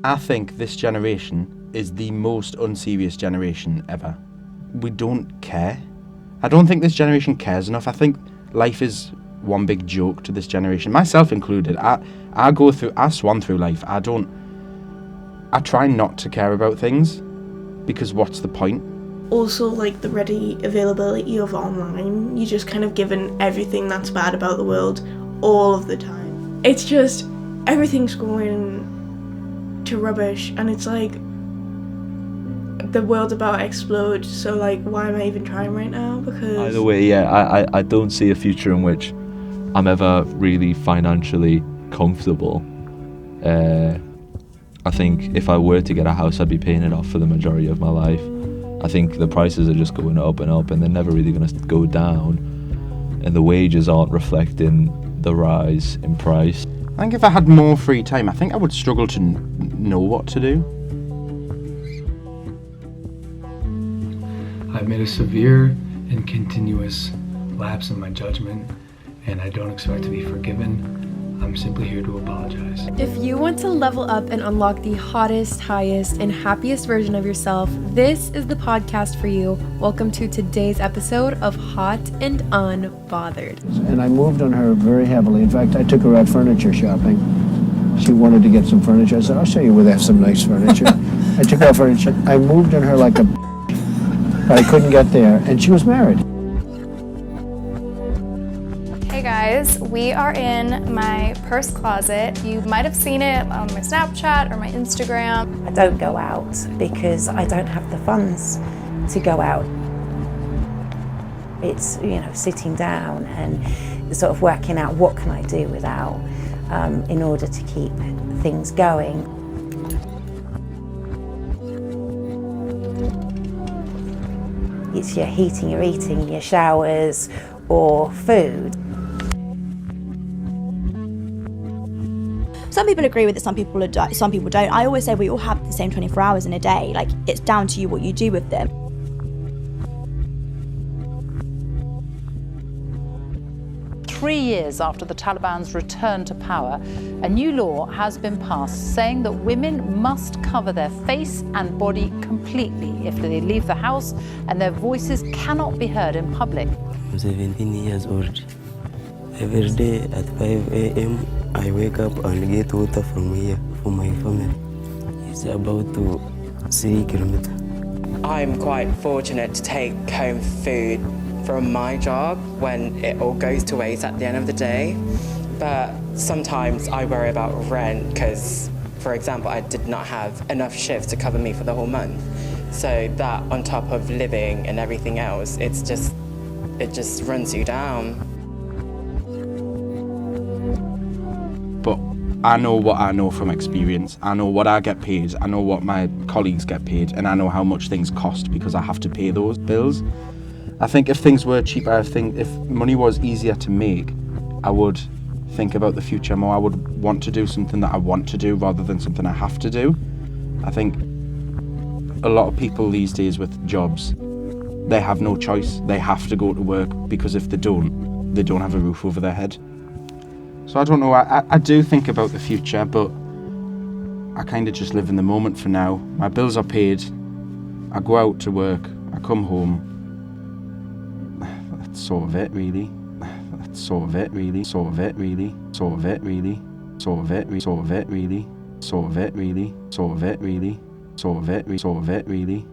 I think this generation is the most unserious generation ever. We don't care. I don't think this generation cares enough. I think life is one big joke to this generation, myself included. I swan through life. I try not to care about things, because what's the point? Also, like, the ready availability of online, you're just kind of given everything that's bad about the world all of the time. It's just, everything's going to rubbish, and it's like, the world's about to explode, so like, why am I even trying right now? Because either way, yeah, I don't see a future in which I'm ever really financially comfortable. I think if I were to get a house, I'd be paying it off for the majority of my life. I think the prices are just going up and up, and they're never really going to go down, and the wages aren't reflecting the rise in price. I think if I had more free time, I think I would struggle to know what to do. I've made a severe and continuous lapse in my judgment, and I don't expect to be forgiven. I'm simply here to apologize. If you want to level up and unlock the hottest, highest, and happiest version of yourself, this is the podcast for you. Welcome to today's episode of Hot and Unbothered. And I moved on her very heavily. In fact, I took her out furniture shopping. She wanted to get some furniture. I said, I'll show you where they have some nice furniture. I took her out furniture. I moved on her like a but I couldn't get there, and she was married. Hey guys, we are in my purse closet. You might have seen it on my Snapchat or my Instagram. I don't go out because I don't have the funds to go out. It's, sitting down and sort of working out what can I do without in order to keep things going. It's your heating, your eating, your showers, or food. Some people agree with it, some people don't. I always say we all have the same 24 hours in a day. Like, it's down to you what you do with them. Three years after the Taliban's return to power, a new law has been passed saying that women must cover their face and body completely if they leave the house, and their voices cannot be heard in public. I'm 17 years old. Every day at 5 a.m. I wake up and get water from here for my family. It's about 3 kilometers. I'm quite fortunate to take home food from my job when it all goes to waste at the end of the day. But sometimes I worry about rent because, for example, I did not have enough shifts to cover me for the whole month. So that on top of living and everything else, it just runs you down. But I know what I know from experience. I know what I get paid, I know what my colleagues get paid, and I know how much things cost because I have to pay those bills. I think if things were cheaper, if money was easier to make, I would think about the future more. I would want to do something that I want to do rather than something I have to do. I think a lot of people these days with jobs, they have no choice. They have to go to work because if they don't have a roof over their head. So I don't know, I do think about the future, but I kind of just live in the moment for now. My bills are paid, I go out to work, I come home. That's sort of it really. That's sort of it really. Sort of it really. Sort of it really. Sort of it really. Sort of it really. Sort of it really. Sort of it really. Sort of it really.